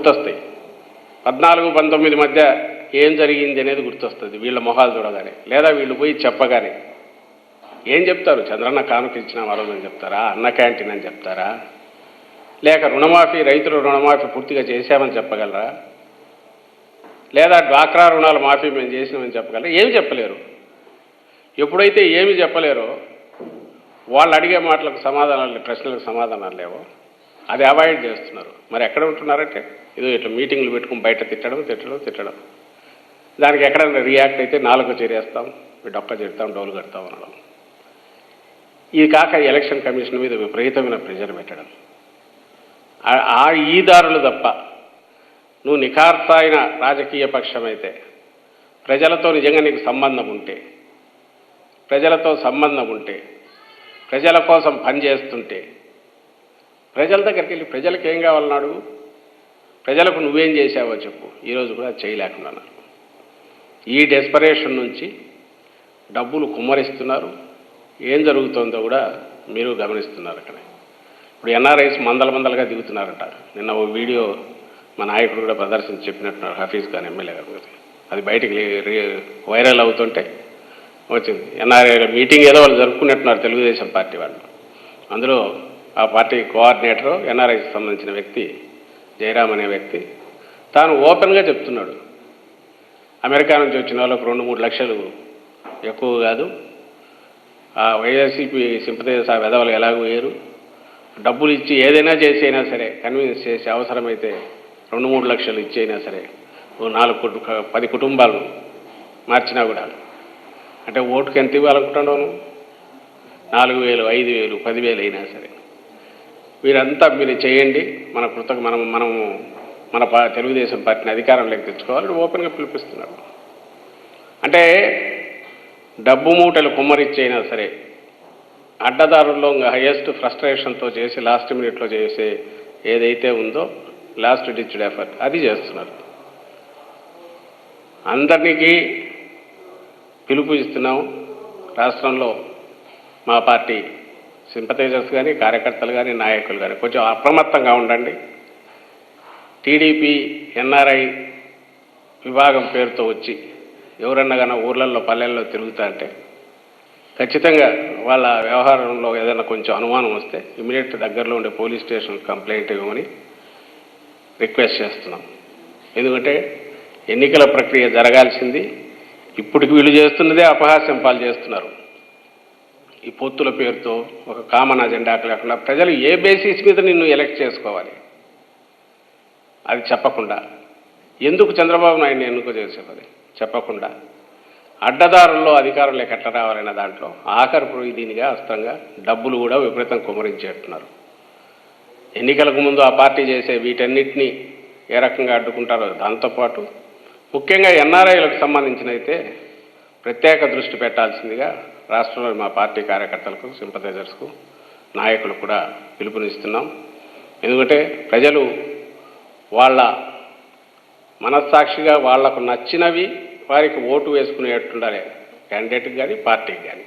గుర్తొస్తాయి. 14-19 మధ్య ఏం జరిగింది అనేది గుర్తొస్తుంది వీళ్ళ మొహాలు చూడగానే, లేదా వీళ్ళు పోయి చెప్పగానే. ఏం చెప్తారు? చంద్రన్న కానుక ఇచ్చిన మరోదని చెప్తారా? అన్న క్యాంటీన్ అని చెప్తారా? లేక రుణమాఫీ, రైతుల రుణమాఫీ పూర్తిగా చేశామని చెప్పగలరా? లేదా డ్వాక్రా రుణాల మాఫీ మేము చేసినామని చెప్పగలరా? ఏమి చెప్పలేరు. ఎప్పుడైతే ఏమి చెప్పలేరో, వాళ్ళు అడిగే మాటలకు సమాధానాలు, ప్రశ్నలకు సమాధానాలు లేవో, అది అవాయిడ్ చేస్తున్నారు. మరి ఎక్కడ ఉంటున్నారంటే ఏదో ఇట్లా మీటింగ్లు పెట్టుకుని బయట తిట్టడం, దానికి ఎక్కడైనా రియాక్ట్ అయితే నాలుగు చేరేస్తాం, డొక్క చేస్తాం, డోలు కడతాం అనడం. ఇది కాక ఎలక్షన్ కమిషన్ మీద విపరీతమైన ప్రెజర్ పెట్టడం. ఈ దారులు తప్ప నువ్వు నిఖార్సైన రాజకీయ పక్షం అయితే, ప్రజలతో నిజంగా నీకు సంబంధం ఉంటే, ప్రజల కోసం పనిచేస్తుంటే, ప్రజల దగ్గరికి వెళ్ళి ప్రజలకు ఏం కావాలన్నాడు, ప్రజలకు నువ్వేం చేశావో చెప్పు. ఈరోజు కూడా చేయలేకున్నాను. ఈ డెస్పరేషన్ నుంచి డబ్బులు కుమ్మరిస్తున్నారు. ఏం జరుగుతుందో కూడా మీరు గమనిస్తున్నారు. అక్కడ ఇప్పుడు ఎన్ఆర్ఐస్ మందలుగా దిగుతున్నారట. నిన్న ఓ వీడియో మా నాయకుడు కూడా ప్రదర్శించి చెప్పినట్టున్నారు, హఫీజ్ ఖాన్ ఎమ్మెల్యే గారు. అది బయటికి వైరల్ అవుతుంటే వచ్చింది. ఎన్ఆర్ఐ మీటింగ్ ఏదో వాళ్ళు జరుపుకున్నట్టున్నారు, తెలుగుదేశం పార్టీ వాళ్ళు. అందులో ఆ పార్టీ కోఆర్డినేటరు, ఎన్ఆర్ఐకి సంబంధించిన వ్యక్తి జయరామ్ అనే వ్యక్తి, తాను ఓపెన్గా చెప్తున్నాడు, అమెరికా నుంచి వచ్చిన వాళ్ళకు 2-3 లక్షలు ఎక్కువ కాదు, ఆ వైఎస్సీపీ సింపథైజర్స్ ఆ వెధవలు ఎలాగో వేరు, డబ్బులు ఇచ్చి ఏదైనా చేసి అయినా సరే, కన్విన్స్ చేసి అవసరమైతే 2-3 లక్షలు ఇచ్చి అయినా సరే 10 కుటుంబాలు మార్చినా కూడా, అంటే ఓటుకు ఎంత ఇవ్వాలనుకుంటున్నావు? 4,000, 5,000, 10,000 అయినా సరే వీరంతా మీరు చేయండి, మన తెలుగుదేశం పార్టీని అధికారంలోకి తెచ్చుకోవాలని ఓపెన్గా పిలిపిస్తున్నారు. అంటే డబ్బు మూటలు కుమ్మరిచ్చైనా సరే, అడ్డదారుల్లో హైయెస్ట్ ఫ్రస్ట్రేషన్తో చేసి లాస్ట్ మినిట్లో చేసే ఏదైతే ఉందో లాస్ట్ డిచ్డ్ ఎఫర్ట్ అది చేస్తున్నారు. అందరికీ పిలుపు ఇస్తున్నాం. రాష్ట్రంలో మా పార్టీ సింపథైజర్స్ కానీ, కార్యకర్తలు కానీ, నాయకులు కానీ కొంచెం అప్రమత్తంగా ఉండండి. టీడీపీ ఎన్ఆర్ఐ విభాగం పేరుతో వచ్చి ఎవరన్నా కానీ ఊర్లలో పల్లెల్లో తిరుగుతా అంటే ఖచ్చితంగా వాళ్ళ వ్యవహారంలో ఏదైనా కొంచెం అనుమానం వస్తే ఇమీడియట్ దగ్గరలో ఉండే పోలీస్ స్టేషన్ కంప్లైంట్ ఇవ్వమని రిక్వెస్ట్ చేస్తున్నాం. ఎందుకంటే ఎన్నికల ప్రక్రియ జరగాల్సింది, ఇప్పటికి వీళ్ళు చేస్తున్నదే అపహాస్యం పాలు చేస్తున్నారు. ఈ పొత్తుల పేరుతో ఒక కామన్ అజెండాకు లేకుండా ప్రజలు ఏ బేసిస్ మీద నిన్ను ఎలక్ట్ చేసుకోవాలి అది చెప్పకుండా, ఎందుకు చంద్రబాబు నాయుడిని ఎన్నుకో చేసేది చెప్పకుండా, అడ్డదారుల్లో అధికారంలోకి ఎట్లా రావాలనే దాంట్లో ఆఖరు దీనిగా అస్తంగా డబ్బులు కూడా విపరీతం కుమరించేట్టున్నారు. ఎన్నికలకు ముందు ఆ పార్టీ చేసే వీటన్నిటినీ ఏ రకంగా అడ్డుకుంటారో దాంతోపాటు ముఖ్యంగా ఎన్ఆర్ఐలకు సంబంధించినైతే ప్రత్యేక దృష్టి పెట్టాల్సిందిగా రాష్ట్రంలో మా పార్టీ కార్యకర్తలకు, సింపథైజర్స్కు, నాయకులకు కూడా పిలుపునిస్తున్నాం. ఎందుకంటే ప్రజలు వాళ్ళ మనస్సాక్షిగా వాళ్లకు నచ్చినవి వారికి ఓటు వేసుకునేట్టుండాలి, క్యాండిడేట్కి కానీ పార్టీకి కానీ.